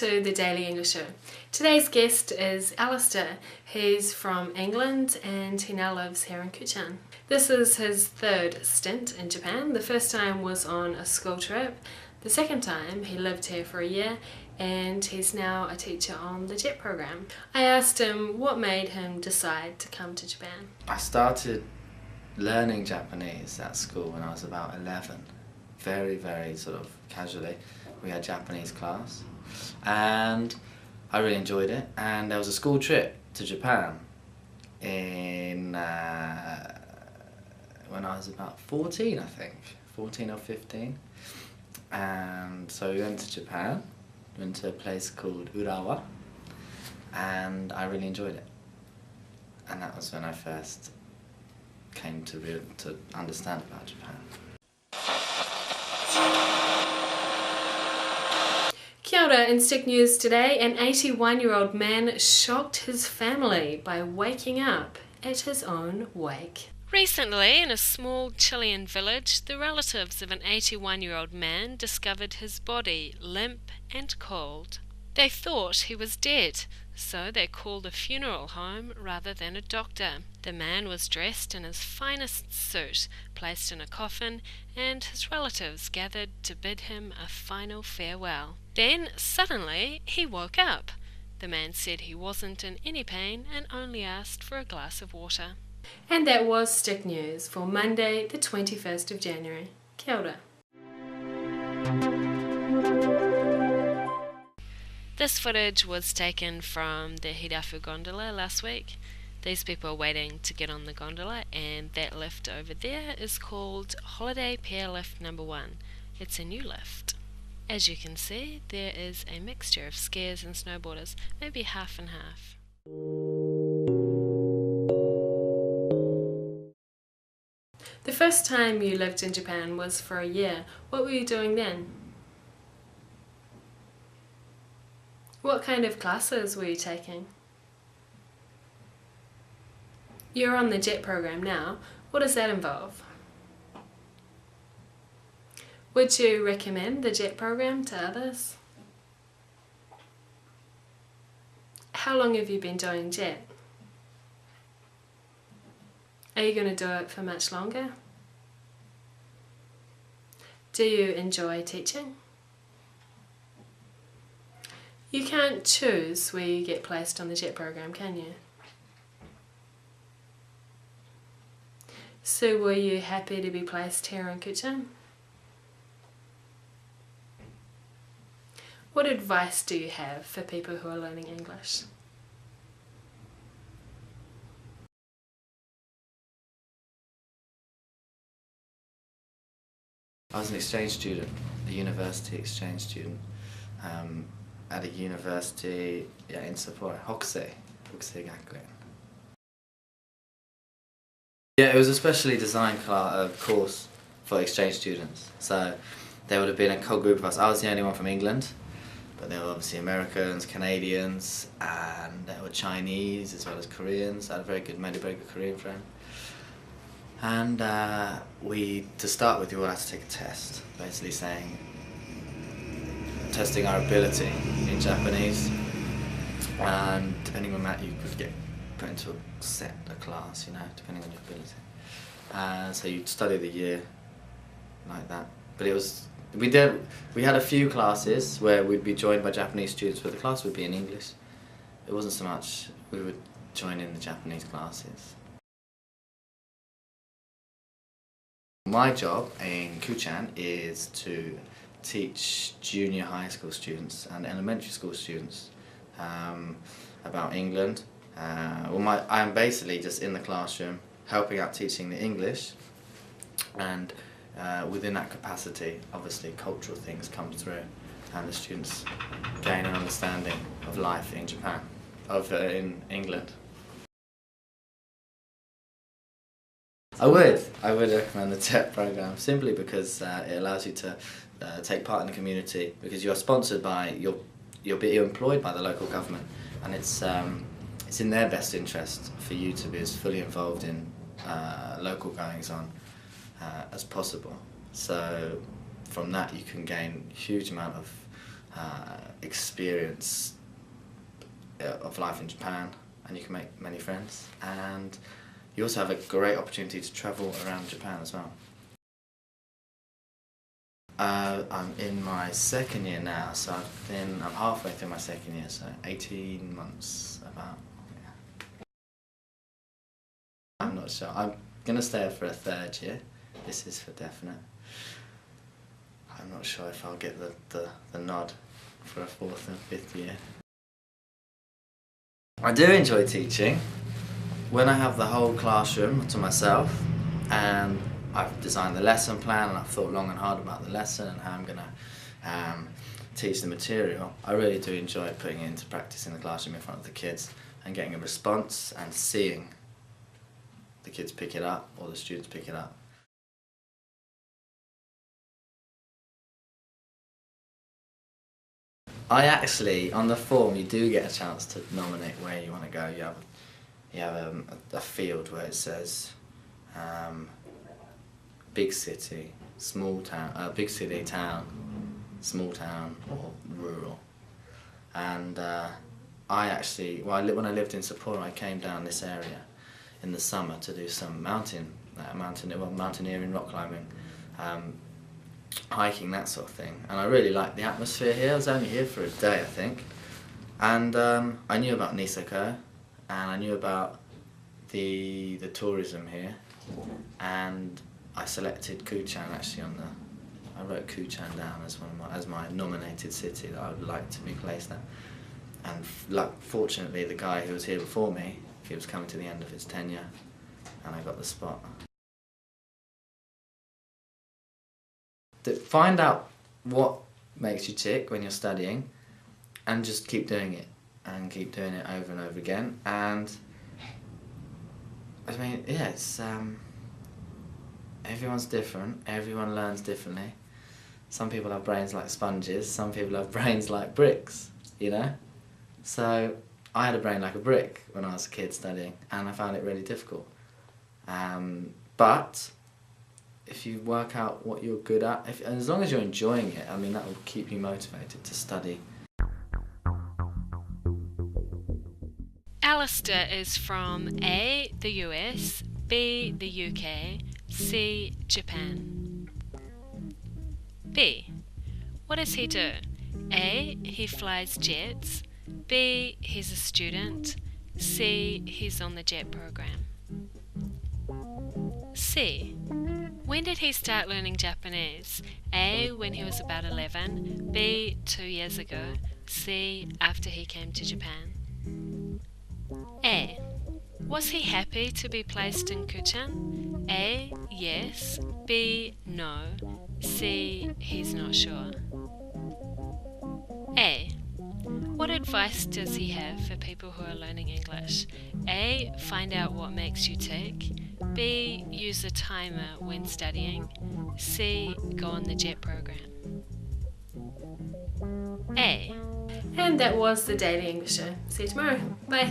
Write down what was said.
to the Daily English Show. Today's guest is Alistair. He's from England and he now lives here in Kuchan. This is his third stint in Japan. The first time was on a school trip. The second time he lived here for a year and he's now a teacher on the JET program. I asked him what made him decide to come to Japan. I started learning Japanese at school when I was about 11. Very sort of casually. We had Japanese class and I really enjoyed it, and there was a school trip to Japan in when I was about 14, I think, 14 or 15, and so we went to Japan, went to a place called Urawa, and I really enjoyed it, and that was when I first came to understand about Japan. Kia ora, in Stick News today, an 81-year-old man shocked his family by waking up at his own wake. Recently, in a small Chilean village, the relatives of an 81-year-old man discovered his body limp and cold. They thought he was dead, so they called a funeral home rather than a doctor. The man was dressed in his finest suit, placed in a coffin, and his relatives gathered to bid him a final farewell. Then, suddenly, he woke up. The man said he wasn't in any pain and only asked for a glass of water. And that was Stick News for Monday, the 21st of January. Kia ora. This footage was taken from the Hirafu gondola last week. These people are waiting to get on the gondola, and that lift over there is called Holiday Pier Lift Number 1. It's a new lift. As you can see, there is a mixture of skiers and snowboarders, maybe half and half. The first time you lived in Japan was for a year. What were you doing then? What kind of classes were you taking? You're on the JET program now. What does that involve? Would you recommend the JET program to others? How long have you been doing JET? Are you going to do it for much longer? Do you enjoy teaching? You can't choose where you get placed on the JET program, can you? So were you happy to be placed here in Kuchan? What advice do you have for people who are learning English? I was an exchange student, a university exchange student, at a university in Sapporo, Hokusei Gakuen. Yeah, it was a specially designed course for exchange students. So there would have been a whole group of us. I was the only one from England, but there were obviously Americans, Canadians, and there were Chinese as well as Koreans. I had made a very good Korean friend. And to start with, we all had to take a test, basically testing our ability in Japanese, and depending on that you could get put into a class, depending on your ability. So you'd study the year like that. But we had a few classes where we'd be joined by Japanese students, but the class would be in English. It wasn't so much we would join in the Japanese classes. My job in Kuchan is to teach junior high school students and elementary school students about England. I'm basically just in the classroom helping out teaching the English, and within that capacity, obviously cultural things come through and the students gain an understanding of life in Japan, in England. I would recommend the JET program simply because it allows you to take part in the community, because you're sponsored by, you're employed by the local government, and it's in their best interest for you to be as fully involved in local goings on as possible. So from that you can gain a huge amount of experience of life in Japan, and you can make many friends, and you also have a great opportunity to travel around Japan as well. I'm in my second year now, so I'm halfway through my second year, so 18 months about. Yeah. I'm not sure. I'm going to stay for a third year. This is for definite. I'm not sure if I'll get the nod for a fourth and fifth year. I do enjoy teaching. When I have the whole classroom to myself and I've designed the lesson plan and I've thought long and hard about the lesson and how I'm going to teach the material, I really do enjoy putting it into practice in the classroom in front of the kids and getting a response and seeing the kids pick it up or the students pick it up. I actually, on the form, you do get a chance to nominate where you want to go. You have a field where it says big city, small town, big city, town, small town, or rural. And I actually, when I lived in Sapporo, I came down this area in the summer to do some mountaineering, rock climbing, hiking, that sort of thing. And I really liked the atmosphere here. I was only here for a day, I think. And I knew about Niseko, and I knew about the tourism here. And I selected Kuchan actually I wrote Kuchan down as my nominated city that I would like to be placed at. And fortunately, the guy who was here before me, he was coming to the end of his tenure, and I got the spot. Find out what makes you tick when you're studying, and just keep doing it, and keep doing it over and over again. And I mean, yeah, it's everyone's different. Everyone learns differently. Some people have brains like sponges. Some people have brains like bricks. You know, so I had a brain like a brick when I was a kid studying, and I found it really difficult. But if you work out what you're good at, and as long as you're enjoying it, I mean, that will keep you motivated to study. Alistair is from A, the US, B, the UK, C, Japan. B. What does he do? A. He flies jets. B. He's a student. C. He's on the jet program. C. When did he start learning Japanese? A. When he was about 11. B. 2 years ago. C. After he came to Japan. A. Was he happy to be placed in Kuchan? A. Yes. B. No. C. He's not sure. A. What advice does he have for people who are learning English? A. Find out what makes you tick. B. Use a timer when studying. C. Go on the JET program. A. And that was the Daily English Show. See you tomorrow. Bye.